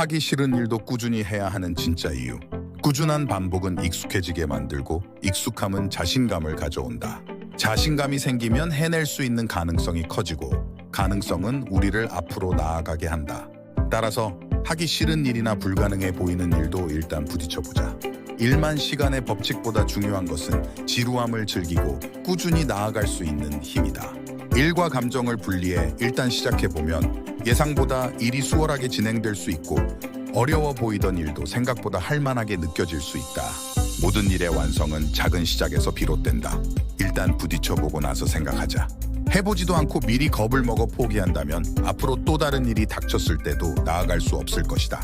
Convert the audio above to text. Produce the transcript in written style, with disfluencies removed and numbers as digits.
하기 싫은 일도 꾸준히 해야 하는 진짜 이유. 꾸준한 반복은 익숙해지게 만들고 익숙함은 자신감을 가져온다. 자신감이 생기면 해낼 수 있는 가능성이 커지고 가능성은 우리를 앞으로 나아가게 한다. 따라서 하기 싫은 일이나 불가능해 보이는 일도 일단 부딪혀보자. 일만 시간의 법칙보다 중요한 것은 지루함을 즐기고 꾸준히 나아갈 수 있는 힘이다. 일과 감정을 분리해 일단 시작해보면 예상보다 일이 수월하게 진행될 수 있고 어려워 보이던 일도 생각보다 할만하게 느껴질 수 있다. 모든 일의 완성은 작은 시작에서 비롯된다. 일단 부딪혀보고 나서 생각하자. 해보지도 않고 미리 겁을 먹어 포기한다면 앞으로 또 다른 일이 닥쳤을 때도 나아갈 수 없을 것이다.